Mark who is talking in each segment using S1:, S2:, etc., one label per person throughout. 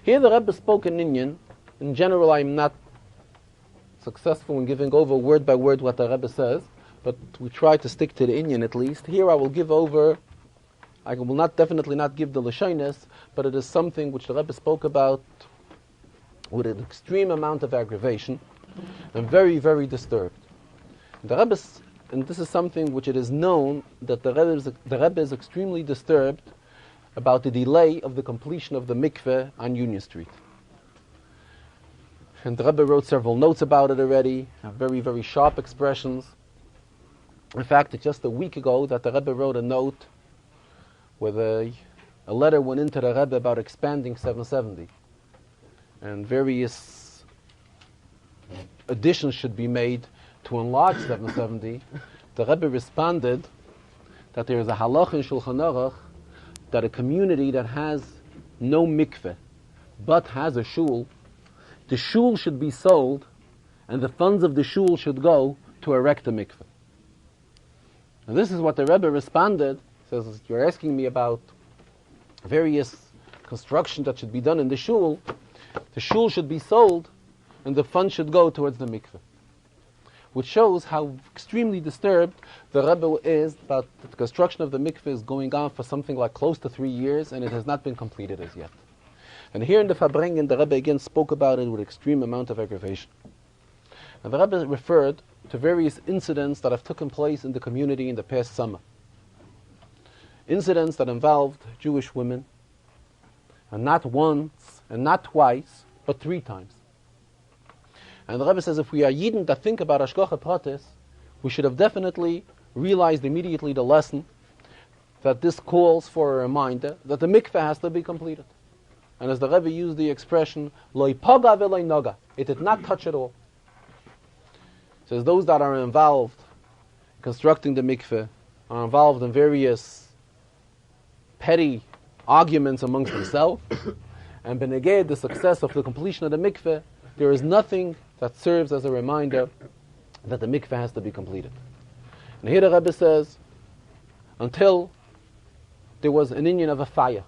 S1: Here the Rebbe spoke in Indian. In general, I'm not successful in giving over word by word what the Rebbe says, but we try to stick to the Indian at least. Here I will give over, I will definitely not give the Lashonis, but it is something which the Rebbe spoke about with an extreme amount of aggravation and very, very disturbed. And this is something which it is known that the Rebbe is extremely disturbed about the delay of the completion of the mikveh on Union Street. And the Rebbe wrote several notes about it already, very, very sharp expressions. In fact, just a week ago that the Rebbe wrote a note where a letter went into the Rebbe about expanding 770. And various additions should be made to enlarge 770. The Rebbe responded that there is a halach in Shulchan Aruch that a community that has no mikveh but has a shul, the shul should be sold and the funds of the shul should go to erect a mikveh. And this is what the Rebbe responded. He says, you're asking me about various construction that should be done in the shul. The shul should be sold and the funds should go towards the mikveh. Which shows how extremely disturbed the Rebbe is that the construction of the mikveh is going on for something like close to 3 years and it has not been completed as yet. And here in the Fabrengen, the Rebbe again spoke about it with extreme amount of aggravation. And the Rebbe referred to various incidents that have taken place in the community in the past summer. Incidents that involved Jewish women, and not once, and not twice, but 3 times. And the Rebbe says if we are Yidden that think about Hashgacha Pratis, we should have definitely realized immediately the lesson that this calls for a reminder that the mikveh has to be completed. And as the Rebbe used the expression, Lo paga v'lo noga, it did not touch at all. He says those that are involved in constructing the mikveh are involved in various petty arguments amongst themselves, and beneged the success of the completion of the mikveh, there is nothing that serves as a reminder that the mikveh has to be completed. And here the Rebbe says, until there was an inyan of a fire,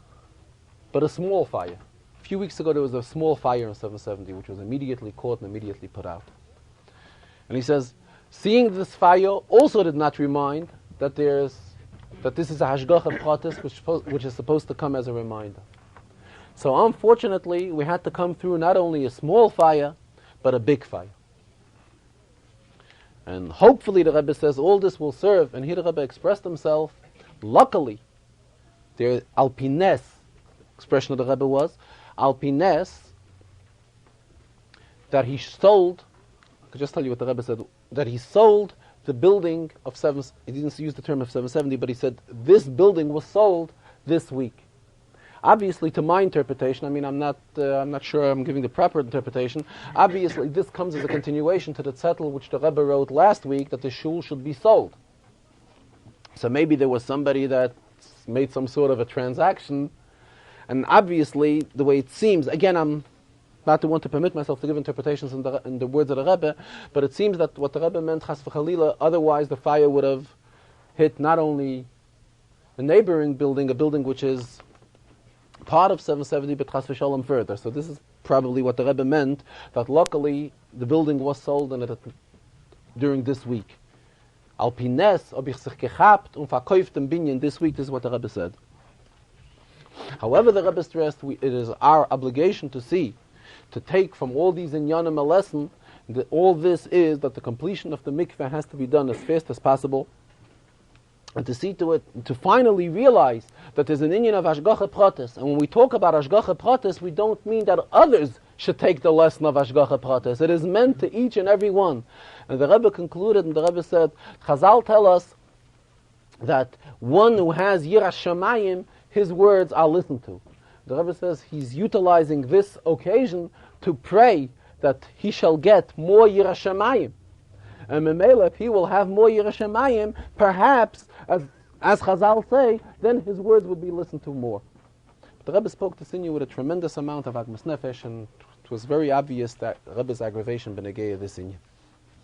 S1: but a small fire. A few weeks ago there was a small fire in 770 which was immediately caught and immediately put out. And he says, seeing this fire also did not remind that this is a hashgacha pratis which is supposed to come as a reminder. So unfortunately, we had to come through not only a small fire, but a big fire. And hopefully the Rebbe says all this will serve, and here the Rebbe expressed himself, luckily, the alpines, expression of the Rebbe was, alpines, that he sold, I could just tell you what the Rebbe said, that he sold the building of he didn't use the term of 770, but he said this building was sold this week. Obviously, to my interpretation, I mean, I'm not sure I'm giving the proper interpretation. Obviously, this comes as a continuation to the zettel which the Rebbe wrote last week that the shul should be sold. So maybe there was somebody that made some sort of a transaction, and obviously, the way it seems, again, I'm not the one to permit myself to give interpretations in the words of the Rebbe, but it seems that what the Rebbe meant, chas v'chalila, otherwise the fire would have hit not only a neighboring building, a building which is part of 770, but chas v'shalom further. So this is probably what the Rebbe meant, that luckily the building was sold and during this week. Al pines, ob ich sich gehabt und verkauft im Binyan this week, this is what the Rebbe said. However, the Rebbe stressed, it is our obligation to take from all these inyanim a lesson, that all this is that the completion of the mikveh has to be done as fast as possible, and to see to it, to finally realize that there's an inyan of Hashgacha Pratis. And when we talk about Hashgacha Pratis, we don't mean that others should take the lesson of Hashgacha Pratis. It is meant to each and every one. And the Rebbe concluded, and the Rebbe said, Chazal tell us that one who has Yiras Shamayim, his words are listened to. The Rebbe says he's utilizing this occasion to pray that he shall get more Yiras Shamayim. And Memela, if he will have more Yiras Shamayim, perhaps, as Chazal say, then his words would be listened to more. But the Rebbe spoke to Sinya with a tremendous amount of Agmas Nefesh, and it was very obvious that Rebbe's aggravation b'negeya this Sinya.